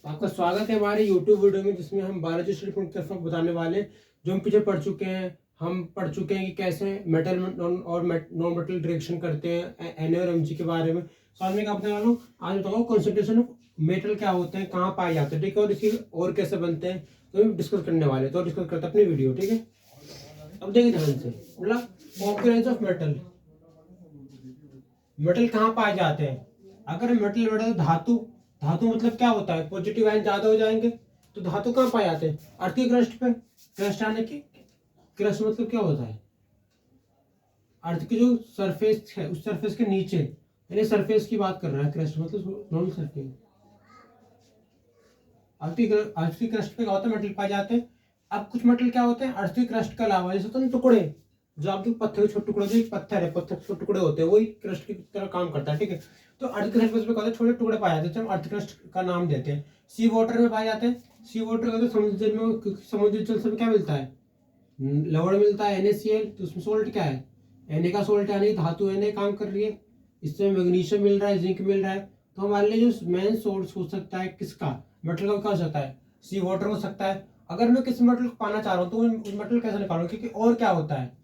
आपका स्वागत है हमारे YouTube वीडियो में, जिसमें हम बायोलॉजी स्टूडेंट की तरफ बताने वाले जो हम पीछे पढ़ चुके हैं। हम पढ़ चुके हैं कि कैसे मेटल और नॉन मेटल रिएक्शन करते हैं, Na और Mg के बारे में। साथ में क्या बताने वाला हूँ, आज बताऊँ कॉन्सेंट्रेशन ऑफ मेटल क्या होते हैं, कहाँ पाए जाते हैं, ठीक है, और इसकी और कैसे बनते हैं, तो हम डिस्कस करने वाले। तो डिस्कस करते हैं अपनी वीडियो, ठीक है। अब देखिए ध्यान से, मतलब ऑक्यूरेंस ऑफ मेटल। मेटल कहाँ पाए जाते हैं? अगर मेटल मेटल धातु, धातु मतलब क्या होता है, पॉजिटिव आयन ज्यादा हो जाएंगे। तो धातु कहाँ पाए जाते हैं? अर्थ की क्रस्ट पे। क्रस्ट आने की, क्रस्ट मतलब क्या होता है? अर्थ की जो सरफेस है उस सरफेस के नीचे, यानी सरफेस की बात कर रहा है। क्रस्ट मतलब नॉन सरफेस। अर्थ की क्रस्ट पे क्या होता है, मेटल पाए जाते हैं। अब कुछ मेटल क्या होते हैं अर्थ की क्रस्ट के अलावा, जैसे होते हैं टुकड़े, जो आपके पत्थर के छोटे टुकड़े, जो एक पत्थर है, पत्थर के छोटे टुकड़े होते हैं, वही क्रस्ट की तरह काम करता है, ठीक है। तो अर्थ की सरफेस पे क्या होता है, छोटे टुकड़े पाए जाते हैं, हम अर्थ क्रस्ट का नाम देते हैं। सी वाटर में पाए जाते हैं। सी वाटर का तो समुद्री जल में, समुद्री जल से क्या मिलता है, लवण मिलता है, NaCl। तो उसमें सोल्ट क्या है, Na का सोल्ट, यानी धातु Na काम कर रही है। इससे मैग्नीशियम मिल रहा है, जिंक मिल रहा है। तो हमारे लिए जो मेन सोर्स हो सकता है किसका, मेटल का, क्या हो सकता है, सी वाटर हो सकता है। अगर मैं किसी मेटल को पाना चाह रहा हूँ तो उस मेटल कैसे निकालूं, क्योंकि और क्या होता है।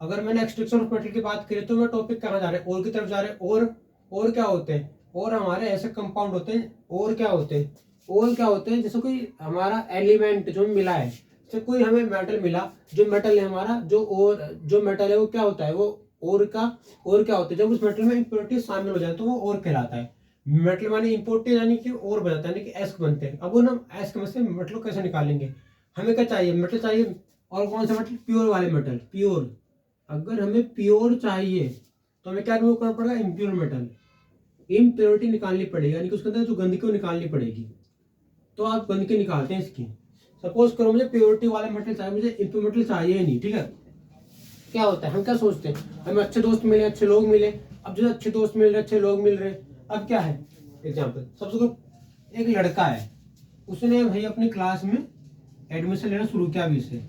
अगर मैंने एक्सट्रैक्शन ऑफ मेटल की बात करी तो मैं टॉपिक कहाँ जा रहे हैं, और की तरफ जा रहे हैं। और क्या होते हैं, और हमारे ऐसे कंपाउंड होते हैं। और क्या होते हैं, और क्या होते हैं, जैसे कोई हमारा एलिमेंट जो मिला है, जैसे कोई हमें मेटल मिला, जो मेटल है हमारा, जो मेटल है वो क्या होता है, वो और का, और क्या होता है, जब उस मेटल में इंप्योरिटी शामिल हो जाए तो वो और कहलाता है। मेटल माने इंपोर्टेड, यानी कि और बनाता है, यानी कि एस्क बनते हैं। अब हम एस्क में से मेटल कैसे निकालेंगे, हमें क्या चाहिए, मेटल चाहिए। और कौन सा मेटल, प्योर वाले मेटल, प्योर। अगर हमें प्योर चाहिए तो हमें क्या रिमूव करना पड़ेगा, इम्प्योर मेटल, इम्प्योरिटी निकालनी पड़ेगी, यानी कि उसके अंदर जो गंदगी निकालनी पड़ेगी। तो आप गंदगी निकालते हैं इसकी। सपोज करो मुझे प्योरिटी वाला मेटल चाहिए, मुझे इम्प्योर मेटल चाहिए ही नहीं, ठीक है। क्या होता है, हम क्या सोचते हैं, हमें अच्छे दोस्त मिले, अच्छे लोग मिले। अब जो अच्छे दोस्त मिल रहे, अच्छे लोग मिल रहे, अब क्या है, एग्जाम्पल सबसे, एक लड़का है, उसने भाई अपनी क्लास में एडमिशन लेना शुरू किया, अभी से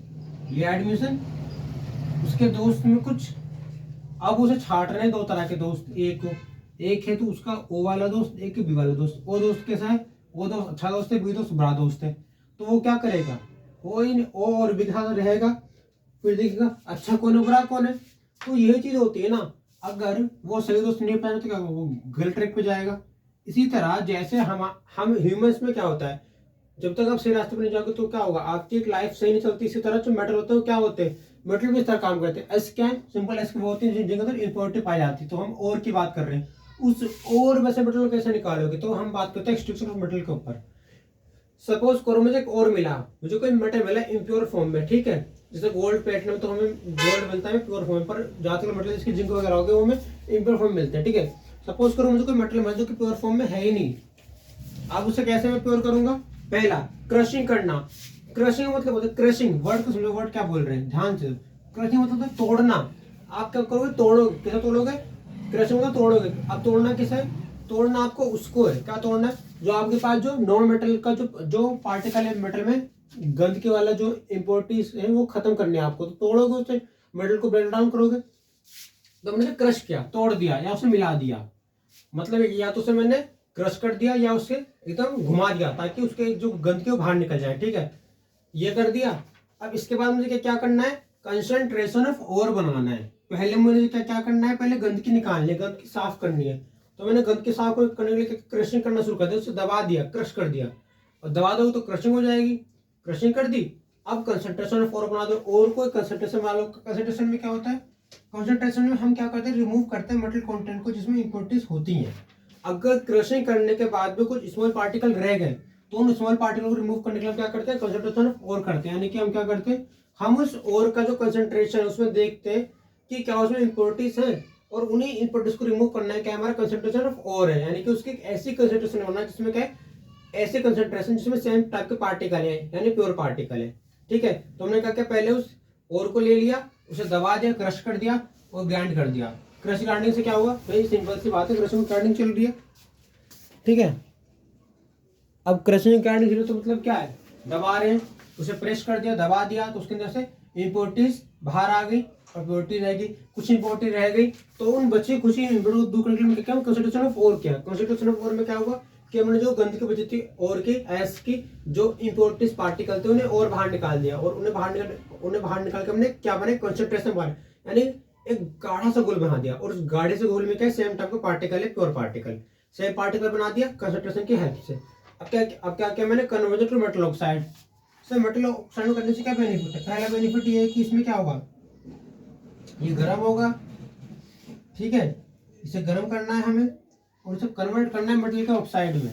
लिया एडमिशन। उसके दोस्त में कुछ, अब उसे छाट रहे हैं दो तरह के दोस्त। एक है तो उसका ओ वाला दोस्त, एक है बी वाला दोस्त। ओ दोस्त कैसा है, वो दोस्त अच्छा दोस्त है, बी दोस्त बुरा दोस्त है। तो वो क्या करेगा, वो इन ओ और बी के साथ रहेगा, फिर देखेगा अच्छा कौन है बुरा कौन है। तो यही चीज होती है ना, अगर वो सही दोस्त नहीं पाएगा तो क्या वो गलत ट्रैक पे जाएगा। इसी तरह जैसे हम ह्यूमंस में क्या होता है, जब तक आप सही रास्ते पर नहीं जाओगे तो क्या होगा, आपकी एक लाइफ सही नहीं चलती। इसी तरह जो मेटल होते हैं क्या होते हैं, मेटल भी इस तरह काम करते हैं। एस क्या है, सिंपल एस वो होती है जिनके अंदर इंप्योरिटी पाई जाती है। तो हम और की बात कर रहे हैं, उस और में से मेटल कैसे निकालोगे, तो हम बात करते हैं एक्सट्रैक्शन ऑफ मेटल के ऊपर। सपोज करो मुझे एक और मिला, मुझे कोई मेटल मिला इम्प्योर फॉर्म में, ठीक है। जैसे गोल्ड प्लेटिनम तो हमें गोल्ड मिलता है प्योर फॉर्म में, पर ज्यादातर मेटल इसकी जिंक वगैरह हो गए वो हमें इम्प्योर फॉर्म मिलते हैं, ठीक है। सपोज करो मुझे कोई मेटल मिला जो कि प्योर फॉर्म में है ही नहीं। अब उसे कैसे मैं प्योर करूंगा, पहला क्रशिंग करना। क्रशिंग मतलब होता है, क्रशिंग वर्ड को समझो, वर्ड क्या बोल रहे हैं ध्यान से। क्रशिंग मतलब है तोड़ना। आप क्या करोगे, तोड़ोगे, कैसे तोड़ोगे, क्रशिंग मतलब तोड़ोगे। अब तोड़ना किसे है, तोड़ना आपको उसको है, क्या तोड़ना है, जो आपके पास जो नॉन मेटल का जो पार्टिकल है मेटल में, गंदगी वाला जो इम्पोर्टीज है वो खत्म करने आपको। तो तोड़ोगे उसे, मेटल को ब्रेक डाउन करोगे। तो मैंने क्रश किया, तोड़ दिया, या उसे मिला दिया। मतलब या तो उसे मैंने क्रश कर दिया या उसे एकदम घुमा दिया, ताकि उसके जो गंदगी वो बाहर निकल जाए, ठीक है। ये कर दिया। अब इसके बाद मुझे क्या करना है, कंसंट्रेशन ऑफ ओर बनाना है। पहले मुझे क्या क्या करना है, पहले गंदगी निकालनी है, गंदगी साफ करनी है। तो मैंने गंदगी साफ करने के लिए क्रशिंग करना शुरू कर दिया, उसे दबा दिया, क्रश कर दिया। और दबा दो तो क्रशिंग हो जाएगी, क्रशिंग कर दी। अब कंसंट्रेशन ऑफ ओर बना दो, और को कंसंट्रेशन वालों। कंसंट्रेशन में क्या होता है, कंसंट्रेशन में हम क्या करते हैं, रिमूव करते हैं मेटल कंटेंट को जिसमें इंप्योरिटीज होती हैं। अगर क्रशिंग करने के बाद भी कुछ स्मॉल पार्टिकल रह गए तो उन स्मॉल पार्टिकल को रिमूव करने के लिए क्या करते हैं, कंसंट्रेशन ऑफ ओर करते हैं। यानी कि हम क्या करते हैं, हम उस ओर का जो कंसंट्रेशन है उसमें देखते हैं कि क्या उसमें इंप्योरिटीज है, और उन्हीं इंप्योरिटीज को रिमूव करना है, क्या हमारा कंसंट्रेशन ऑफ ओर है। यानी कि उसकी ऐसी कंसंट्रेशन होना है जिसमें क्या है, ऐसे कंसंट्रेशन जिसमें सेम टाइप के पार्टिकल है, यानी प्योर पार्टिकल है, ठीक है। तो हमने क्या किया, पहले उस ओर को ले लिया, उसे दबा दिया, क्रश कर दिया और ग्राइंड कर दिया। क्रश ग्राइंडिंग से क्या हुआ, भाई सिंपल सी बात है, क्रशिंग ग्राइंडिंग चल रही है, ठीक है। अब क्रशिंग ग्राइंडिंग तो मतलब क्या है, दबा रहे हैं, उसे प्रेस कर दिया, दबा दिया, तो उसके अंदर से इंप्योरिटीज बाहर आ गई, और प्योरिटी रह गई, कुछ इंप्योरिटी रह गई। तो उन बच्चे खुशी इंप्योरिटी दूर करने के लिए क्या, कंसंट्रेशन ऑफ ओर किया। कंसंट्रेशन ऑफ ओर में क्या हुआ, कि हमने जो गंदगी बची थी और की एस की जो इम्प्योरिटीज पार्टिकल थे उन्हें और बाहर निकाल दिया, और उन्हें बाहर निकाल के हमने क्या बने, कंसंट्रेशन बना, यानी एक गाढ़ा सा घोल बना दिया, और उस गाढ़े से घोल में क्या सेम टाइप का पार्टिकल है, प्योर पार्टिकल, सेम पार्टिकल बना दिया कंसंट्रेशन की हेल्प से। अब क्या किया मैंने, conversion to metal oxide. Sir metal oxide करने से क्या बेनिफिट है, पहला बेनिफिट ये है कि इसमें क्या होगा, ये गर्म होगा, ठीक है, इसे गर्म करना है हमें और इसे कन्वर्ट करना है मेटल के ऑक्साइड में।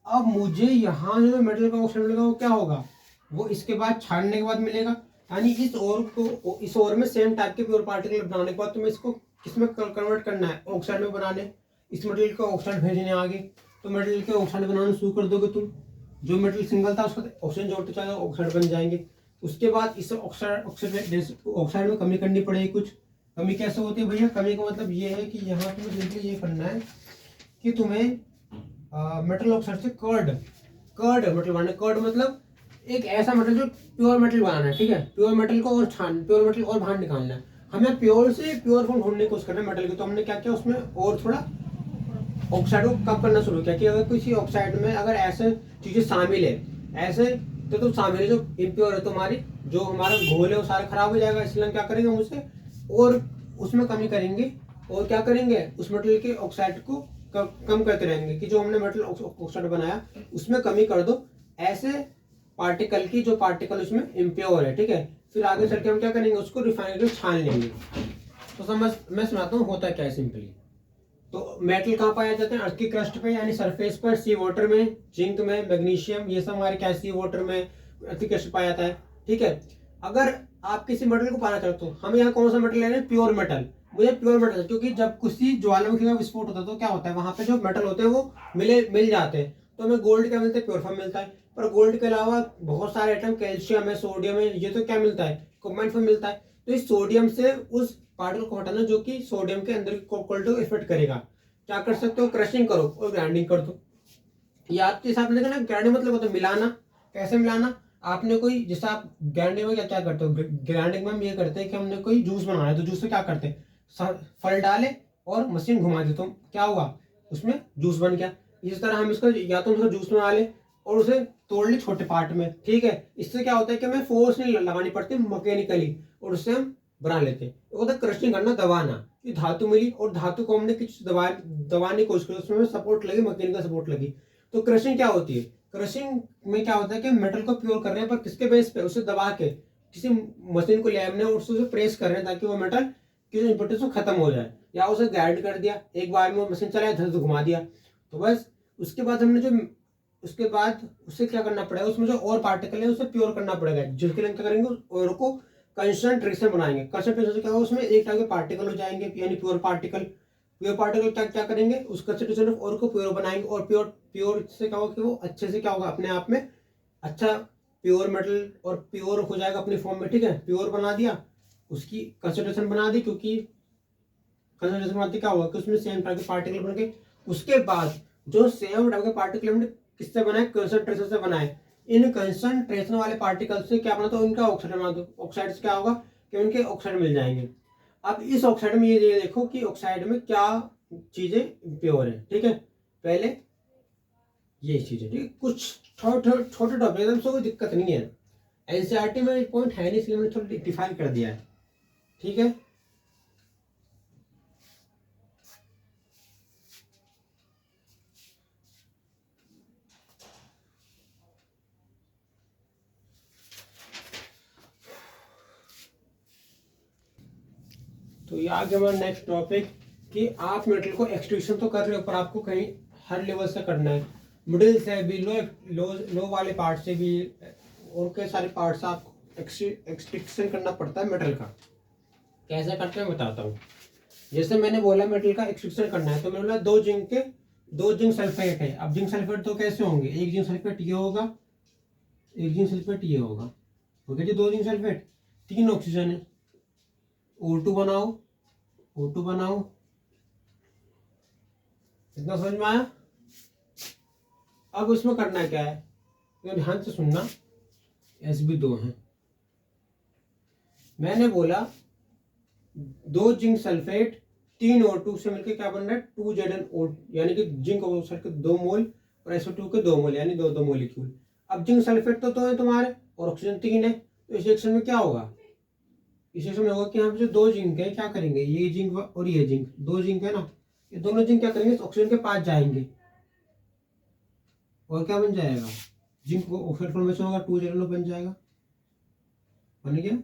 अब मुझे यहाँ जो मेटल का ऑक्साइड मिलेगा वो क्या होगा, वो इसके बाद छानने के बाद मिलेगा, यानी इस ओर में सेम टाइप के प्योर पार्टिकल बनाने के बाद तुम्हें इसको किसमें कन्वर्ट करना है, ऑक्साइड में बनाने, इस मेटल का ऑक्साइड भेजने आगे, तो मेटल के ऑक्साइड बनाना शुरू कर दोगे तुम, जो मेटल सिंगल था उसका ऑक्सीजन जोड़ते चले ऑक्साइड बन जाएंगे। उसके बाद इस ऑक्साइड में कमी करनी पड़ेगी कुछ। कमी कैसे होती है भैया, कमी का मतलब ये है कि यहाँ तुम्हें सिंपली ये करना है कि तुम्हें मेटल ऑक्साइड से कर्ड मेटल बनाना है। कर्ड मतलब एक ऐसा मेटल जो प्योर मेटल बनाना है, ठीक है, प्योर मेटल को और प्योर मेटल और बाहर निकालना है, हमें प्योर से प्योर फॉर्म ढूंढने की कोशिश करना है मेटल की। तो हमने क्या किया, उसमें और थोड़ा ऑक्साइड को कम करना शुरू किया कि अगर किसी ऑक्साइड में अगर ऐसे चीजें शामिल है, ऐसे तो शामिल है जो इम्प्योर है, तुम्हारी जो हमारा घोल है वो सारा खराब हो जाएगा, इसलिए हम क्या करेंगे, उसे और उसमें कमी करेंगे, और क्या करेंगे, उस मेटल के ऑक्साइड को कम करते रहेंगे कि जो हमने मेटल ऑक्साइड बनाया उसमें कमी कर दो, ऐसे पार्टिकल की जो पार्टिकल उसमें इम्प्योर है, ठीक है। फिर आगे चल के हम क्या करेंगे, उसको रिफाइनरी में छान लेंगे। तो मैं समझाता हूँ होता क्या है सिंपली। तो मेटल कहाँ पाया जाते हैं, अर्थ की क्रस्ट पे यानी सरफेस पर, सी वाटर में, जिंक में, मैग्नीशियम, ये सब हमारे क्या सी वाटर में, अर्थ की क्रस्ट पाया जाता है, ठीक है। अगर आप किसी मेटल को पाना चाहते हो, हम यहाँ कौन सा मेटल ले रहे हैं, प्योर मेटल। मुझे प्योर मेटल, क्योंकि जब किसी ज्वालामुखी का विस्फोट होता है तो क्या होता है, वहां पे जो मेटल होते हैं वो मिल जाते हैं, तो हमें गोल्ड क्या मिलता है, प्योर फॉर्म मिलता है। पर गोल्ड के अलावा बहुत सारे आइटम, कैल्शियम है, सोडियम है, ये तो क्या मिलता है, कंबाइंड फॉर्म मिलता है। तो इस सोडियम से उस पार्टिकल को हटाना जो कि सोडियम के अंदर की क्वालिटी को इफेक्ट करेगा, क्या कर सकते हो, क्रशिंग करो और ग्राइंडिंग कर दो। ये आपके हिसाब से ना ग्राइंडिंग मतलब होता है मिलाना। कैसे मिलाना, आपने कोई, जैसे आप ग्राइंडिंग में क्या करते हो, ग्राइंडिंग में हम ये करते हैं कि हमने कोई जूस बनाना है, तो जूस में क्या करते हैं, फल डाले और मशीन घुमा दे, तो क्या हुआ, उसमें जूस बन गया। इस तरह हम इसको या तो उसको जूस बना ले और उसे तोड़ ले छोटे पार्ट में, ठीक है। इससे क्या होता है कि हमें फोर्स नहीं लगानी पड़ती मैकेनिकली, और उससे हम बना लेते हैं। वो होता है क्रशिंग करना, दबाना। ये धातु मिली और धातु को हमने कुछ दबाने की कोशिश की, उसमें सपोर्ट लगी, मैकेनिकल सपोर्ट लगी, तो क्रशिंग क्या होती है, क्रशिंग में क्या होता है कि मेटल को प्योर कर रहे हैं, पर किसके बेस पे, उसे दबा के किसी मशीन को लिया हमने और उसे प्रेस कर रहे हैं ताकि वो मेटल की जो इंपॉर्टेंस वो खत्म हो जाए, या उसे ग्राइंड कर दिया एक बार में, मशीन चलाया इधर से घुमा दिया, तो बस। उसके बाद हमने जो उसके बाद उसे क्या करना पड़ेगा, उसमें जो और पार्टिकल है उसे प्योर करना पड़ेगा, जिसके लिए क्या करेंगे, और को कंसंट्रेशन बनाएंगे। कंसंट्रेशन से क्या होगा, उसमें एक टाइप के पार्टिकल हो जाएंगे, यानी प्योर पार्टिकल। प्योर पार्टिकल क्या क्या करेंगे, उस कंसंट्रेशन और को प्योर बनाएंगे, और प्योर से क्या होगा कि वो अच्छे से क्या होगा, अपने आप में अच्छा प्योर मेटल और प्योर हो जाएगा अपनी फॉर्म में, ठीक है। प्योर बना दिया, उसकी कंसंट्रेशन बना दी, क्योंकि कंसंट्रेशन बनाते क्या होगा कि उसमें सेम टाइप के पार्टिकल बन गए। उसके बाद जो सेम टाइप के पार्टिकल हमने किससे बनाए, कंसंट्रेशन से बनाए। इन कंसंट्रेशन वाले पार्टिकल से क्या बना, तो इनका ऑक्साइड बना दो। ऑक्साइड से क्या होगा कि उनके ऑक्साइड मिल जाएंगे। अब इस ऑक्साइड में ये देखो कि ऑक्साइड में क्या चीजें प्योर है, ठीक है। पहले ये चीजें, ठीक है, कुछ छोटे टॉपिक एकदम से कोई दिक्कत नहीं है, एनसीईआरटी में एक पॉइंट है नहीं, इसलिए मैंने थोड़ा डिफाइन कर दिया है, ठीक है। तो ये आगे हमारा नेक्स्ट टॉपिक कि आप मेटल को एक्सट्रूशन तो कर रहे हो, पर आपको कहीं हर लेवल से करना है, मिडिल से भी, लो वाले पार्ट से भी, और कई सारे पार्ट से आपको एक्सट्रैक्शन करना पड़ता है मेटल का। कैसे करते हैं बताता हूँ। जैसे मैंने बोला मेटल का एक्सट्रैक्शन करना है, तो मैंने बोला दो जिंक सल्फेट है। अब जिंक सल्फेट तो कैसे होंगे, एक जिंक सल्फेट ये होगा, एक जिंक सल्फेट ये होगा, हो गया जी दो जिंक सल्फेट, तीन ऑक्सीजन है, O2 बनाओ, O2 बनाओ, इतना समझ में आया। अब उसमें करना क्या है, तो ध्यान से सुनना, Sb2 है। मैंने बोला दो जिंक सल्फेट 3 O2 से मिलकर क्या बन रहा है 2Zn, यानी कि जिंक ऑक्साइड के 2 मोल और SO2 के 2 मोल, यानी 2 मोलिक्यूल। अब जिंक सल्फेट तो 2 है तुम्हारे और ऑक्सीजन 3 है, तो इस रिएक्शन में क्या होगा, इस रिएक्शन में होगा कि यहाँ पे जो 2 जिंक है क्या करेंगे, ये जिंक और ये जिंक, 2 जिंक है ना, ये दोनों जिंक क्या करेंगे ऑक्सीजन के पास जाएंगे और क्या बन जाएगा, जिंक को ऑक्साइड फॉर्मेशन होगा 2Zn बन जाएगा, बन गया।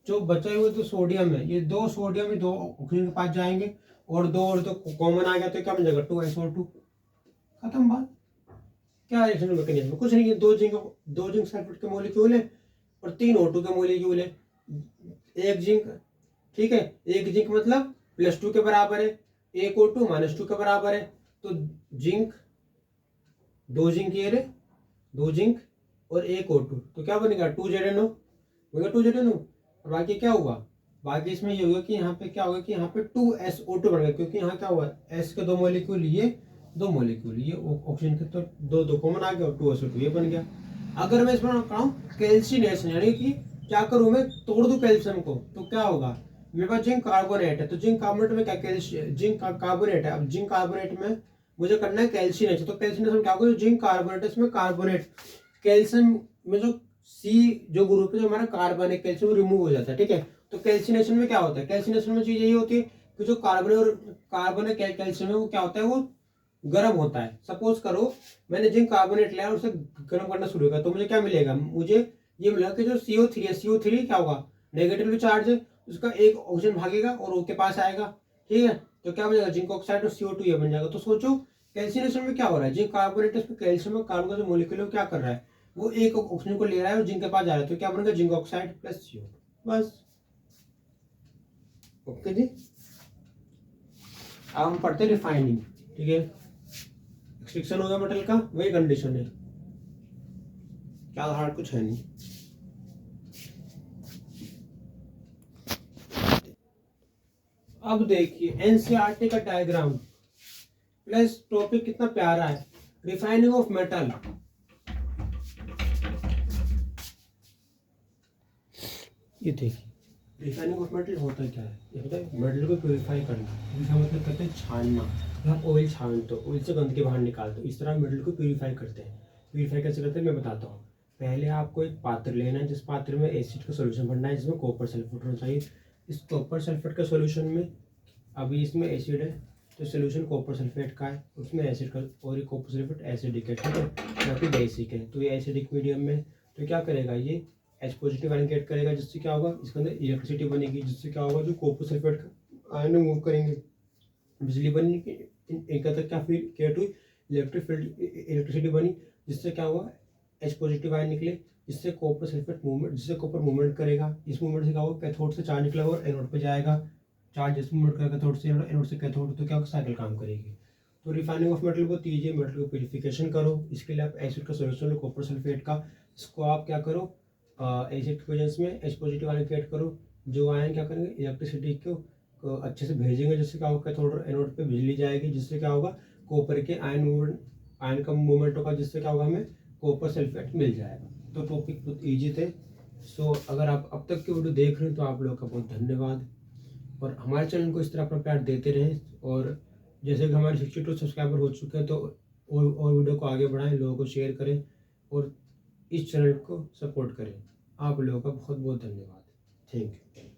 जो बचे हुए तो सोडियम है, ये 2 सोडियम ही 2 ऑक्सीजन के पास जाएंगे और 2 और तो कॉमन आ गया तो क्या बन जाएगा 2SO2, खत्म बात। क्या रिएक्शन मैकेनिज्म, कुछ नहीं है, 2 जिंक सल्फेट के मॉलिक्यूल है और 3 O2 के मॉलिक्यूल है, एक जिंक, ठीक है, एक जिंक मतलब +2 के बराबर है, एक O2 -2 के बराबर है, तो जिंक 2 जिंक ये रे 2 जिंक और एक O2, तो क्या बनेगा 2ZnO, होगा 2ZnO। और बाकी क्या होगा, बाकी इसमें ये होगा कि यहाँ पे क्या होगा कि यहाँ पे 2SO2 बन गया, क्योंकि यहाँ क्या हुआ S के 2 मॉलिक्यूल, ये 2 मॉलिक्यूल, ये ऑक्सीजन के तो 2 कॉमन आ गया और 2SO2 ये बन गया। अगर मैं इसमें कराऊँ कैल्सिनेशन, यानी कि क्या करूँ मैं तोड़ दूँ कैल्शियम को, तो क्या होगा, मेरे पास जिंक कार्बोनेट है, तो जिंक कार्बोनेट में क्या जिंक कार्बोनेट है, अब जिंक कार्बोनेट में मुझे करना है कैल्सिनेशन, तो कैल्सिनेशन क्या होगा, जिंक कार्बोनेट इसमें कार्बोनेट, कैल्शियम में जो सी जो ग्रुप है जो हमारा कार्बन है कैल्शियम रिमूव हो जाता है, ठीक है। तो कैल्सिनेशन में क्या होता है, कैल्सिनेशन में चीज यही होती है कि जो कार्बन है कैल्शियम है वो क्या होता है, वो गर्म होता है। सपोज करो मैंने जिंक कार्बोनेट लिया और उसे गर्म करना शुरू किया, तो मुझे क्या मिलेगा, मुझे ये मिलेगा कि जो CO3 है, CO3 क्या होगा नेगेटिवली चार्ज है, उसका एक ऑक्सीजन भागेगा और उसके पास आएगा, ठीक है, तो क्या बनेगा जिंक ऑक्साइड और CO2 ये बन जाएगा। तो सोचो कैल्सिनेशन में क्या हो रहा है, जिंक कार्बोनेट उसमें कैल्शियम और कार्बन का जो मॉलिक्यूल है क्या कर रहा है, वो एक ऑक्सीजन को ले रहा है और जिंक के पास जा रहा है, तो क्या बनेगा जिंक ऑक्साइड प्लस CO2, बस। ओके जी, अब हम पढ़ते हैं रिफाइनिंग, ठीक है, एक्सट्रैक्शन होगा मेटल का, वही कंडीशन है, क्या हार्ड कुछ है नहीं। अब देखिए NCERT का डायग्राम प्लस टॉपिक कितना प्यारा है, रिफाइनिंग ऑफ मेटल। ये देखिए रिफाइनिंग ऑफ मेटल होता क्या है, ये होता है मेटल को प्योरीफाई करना, इसका मतलब कहते हैं छानना, आप ऑयल छानते हो, ऑयल से गंदगी बाहर निकालते हो, इस तरह मेटल को प्योरीफाई करते हैं। प्योरीफाई कैसे करते हैं मैं बताता हूँ। पहले आपको एक पात्र लेना है, जिस पात्र में एसिड का सोल्यूशन भरना है, जिसमें कॉपर सल्फेट होना चाहिए। इस कॉपर सल्फेट का सोल्यूशन में अभी इसमें एसिड है, तो सोल्यूशन कॉपर सल्फेट का है, उसमें एसिड का, और ये कॉपर सल्फेट एसिडिक है, ठीक है, बाकी बेसिक है, तो ये एसिडिक मीडियम में, तो क्या करेगा ये H पॉजिटिव आयन क्रिएट करेगा, जिससे क्या होगा इसके अंदर इलेक्ट्रिसिटी बनेगी, जिससे क्या होगा जो कॉपर सल्फेट का आयन मूव करेंगे, बिजली बनी, इनका तक क्या फील्ड क्रिएट हुई, इलेक्ट्रिक फील्ड इलेक्ट्रिसिटी बनी, जिससे क्या होगा H पॉजिटिव आयन निकले, जिससे कॉपर सल्फेट मूवमेंट, जिससे कॉपर मूवमेंट करेगा, इस मूवमेंट से क्या होगा कैथोड से चार्ज निकलेगा और एनोड पे जाएगा, चार्ज जिस मूवमेंट करेगा कैथोड से एनोड से कैथोड, तो क्या होगा साइकिल काम करेगी। तो रिफाइनिंग ऑफ मेटल को कीजिए, मेटल को प्यूरिफिकेशन करो, इसके लिए आप एसिड का सोल्यूशन लो कॉपर सल्फेट का, इसको आप क्या करो एसिड की वजह में H पॉजिटिव आयन क्रिएट करो, जो आयन क्या करेंगे इलेक्ट्रिसिटी को अच्छे से भेजेंगे, जिससे क्या होगा कैथोड और एनोड पे बिजली जाएगी, जिससे क्या होगा कॉपर के आयन का मूवमेंट होगा, जिससे क्या होगा हमें कॉपर सल्फेट मिल जाएगा। तो टॉपिक बहुत ईजी थे। सो अगर आप अब तक की वीडियो देख रहे हैं तो आप लोगों का बहुत धन्यवाद, और हमारे चैनल को इस तरह अपना प्यार देते रहें, और जैसे कि हमारे 62 सब्सक्राइबर हो चुके हैं, तो और वीडियो को आगे बढ़ाएं, लोगों को शेयर करें और इस चैनल को सपोर्ट करें। आप लोगों का बहुत बहुत धन्यवाद, थैंक यू।